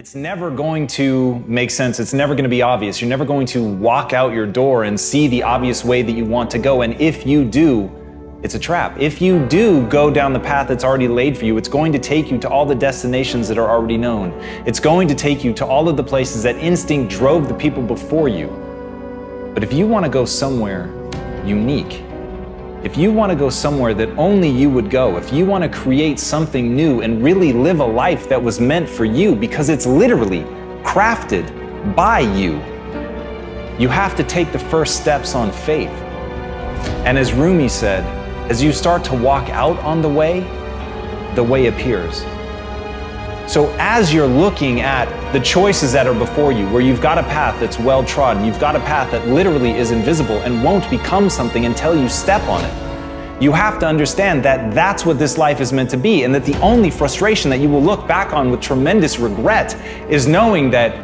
It's never going to make sense. It's never going to be obvious. You're never going to walk out your door and see the obvious way that you want to go. And if you do, it's a trap. If you do go down the path that's already laid for you, it's going to take you to all the destinations that are already known. It's going to take you to all of the places that instinct drove the people before you. But if you want to go somewhere unique, if you want to go somewhere that only you would go, if you want to create something new and really live a life that was meant for you because it's literally crafted by you, you have to take the first steps on faith. And as Rumi said, as you start to walk out on the way appears. So as you're looking at the choices that are before you, where you've got a path that's well trodden, you've got a path that literally is invisible and won't become something until you step on it, you have to understand that that's what this life is meant to be, and that the only frustration that you will look back on with tremendous regret is knowing that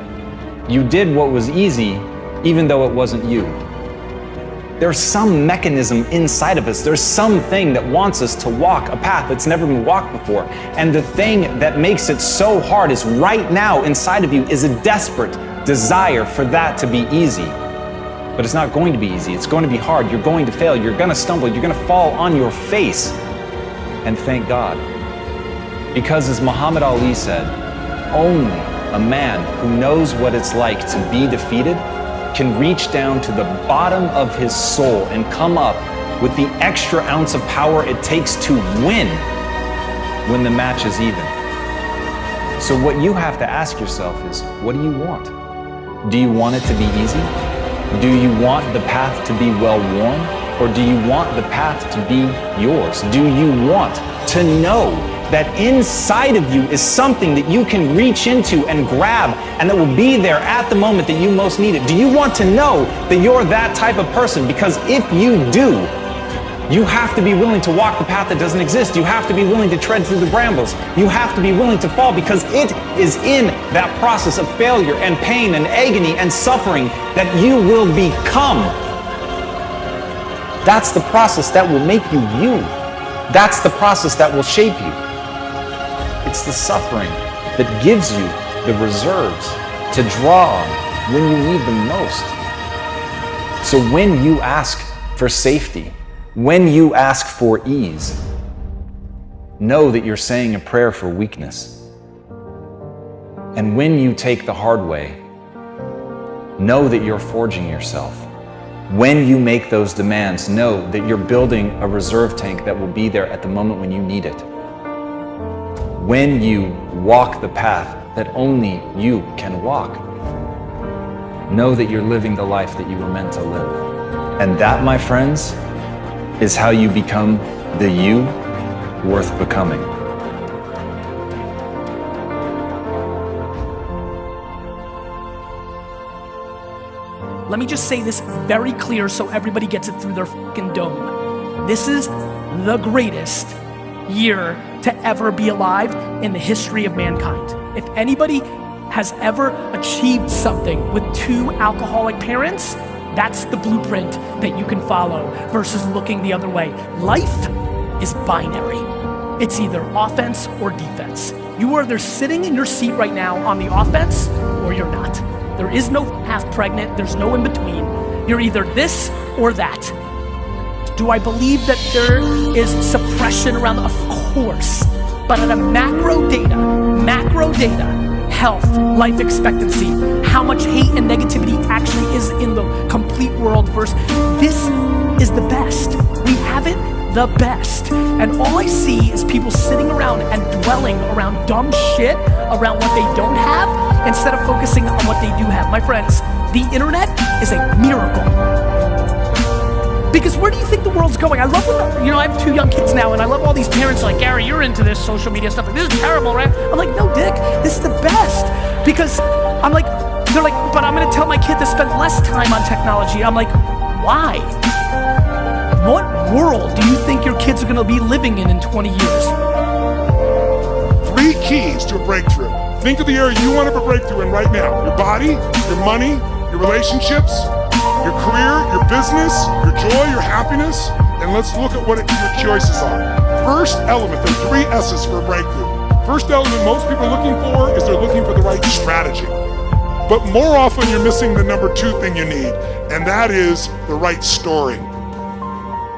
you did what was easy, even though it wasn't you. There's some mechanism inside of us. There's something that wants us to walk a path that's never been walked before. And the thing that makes it so hard is right now inside of you is a desperate desire for that to be easy. But it's not going to be easy. It's going to be hard. You're going to fail. You're going to stumble. You're going to fall on your face. And thank God. Because as Muhammad Ali said, only a man who knows what it's like to be defeated can reach down to the bottom of his soul and come up with the extra ounce of power it takes to win when the match is even. So what you have to ask yourself is, what do you want? Do you want it to be easy? Do you want the path to be well-worn? Or do you want the path to be yours? Do you want to know that inside of you is something that you can reach into and grab and that will be there at the moment that you most need it? Do you want to know that you're that type of person? Because if you do, you have to be willing to walk the path that doesn't exist. You have to be willing to tread through the brambles. You have to be willing to fall, because it is in that process of failure and pain and agony and suffering that you will become. That's the process that will make you you. That's the process that will shape you. It's the suffering that gives you the reserves to draw on when you need them most. So when you ask for safety, when you ask for ease, know that you're saying a prayer for weakness. And when you take the hard way, know that you're forging yourself. When you make those demands, know that you're building a reserve tank that will be there at the moment when you need it. When you walk the path that only you can walk, know that you're living the life that you were meant to live. And that, my friends, is how you become the you worth becoming. Let me just say this very clear so everybody gets it through their fucking dome. This is the greatest year to ever be alive in the history of mankind. If anybody has ever achieved something with 2 alcoholic parents, that's the blueprint that you can follow versus looking the other way. Life is binary. It's either offense or defense. You are either sitting in your seat right now on the offense or you're not. There is no half pregnant, there's no in between. You're either this or that. Do I believe that there is suppression around? Of course. But at a macro data, health, life expectancy, how much hate and negativity actually is in the complete world versus this is the best. We have it the best. And all I see is people sitting around and dwelling around dumb shit around what they don't have instead of focusing on what they do have. My friends, the internet is a miracle. Because where do you think the world's going? I love when, I have 2 young kids now, and I love all these parents like, Gary, you're into this social media stuff. This is terrible, right? I'm like, no, Dick, this is the best. Because I'm like, they're like, but I'm gonna tell my kid to spend less time on technology. I'm like, why? What world do you think your kids are gonna be living in 20 years? 3 keys to a breakthrough. Think of the area you want to have a breakthrough in right now. Your body, your money, your relationships, your career, your business, your joy, your happiness, and let's look at what your choices are. First element, there are 3 S's for a breakthrough. First element most people are looking for is they're looking for the right strategy. But more often you're missing the number 2 thing you need, and that is the right story.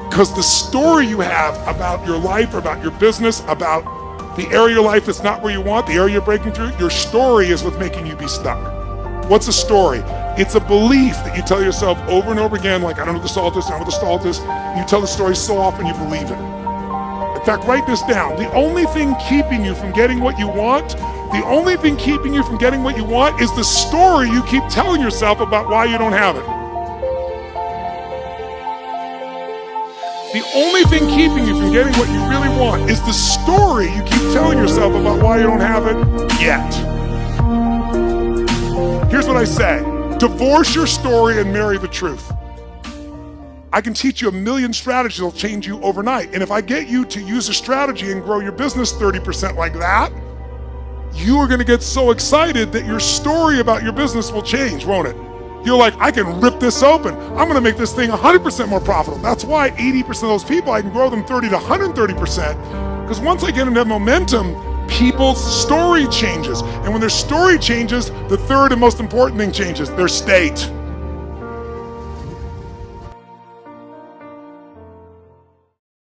Because the story you have about your life, about your business, about the area of your life that's not where you want, the area you're breaking through, your story is what's making you be stuck. What's a story? It's a belief that you tell yourself over and over again, like, I don't know what the salt is, I don't know what the salt is. You tell the story so often you believe it. In fact, write this down. The only thing keeping you from getting what you want, the only thing keeping you from getting what you want is the story you keep telling yourself about why you don't have it. The only thing keeping you from getting what you really want is the story you keep telling yourself about why you don't have it yet. Here's what I say. Divorce your story and marry the truth. I can teach you a million strategies that'll change you overnight. And if I get you to use a strategy and grow your business 30% like that, you are gonna get so excited that your story about your business will change, won't it? You're like, I can rip this open. I'm gonna make this thing 100% more profitable. That's why 80% of those people, I can grow them 30 to 130%. Because once I get into that momentum, people's story changes. And when their story changes, the third and most important thing changes, their state.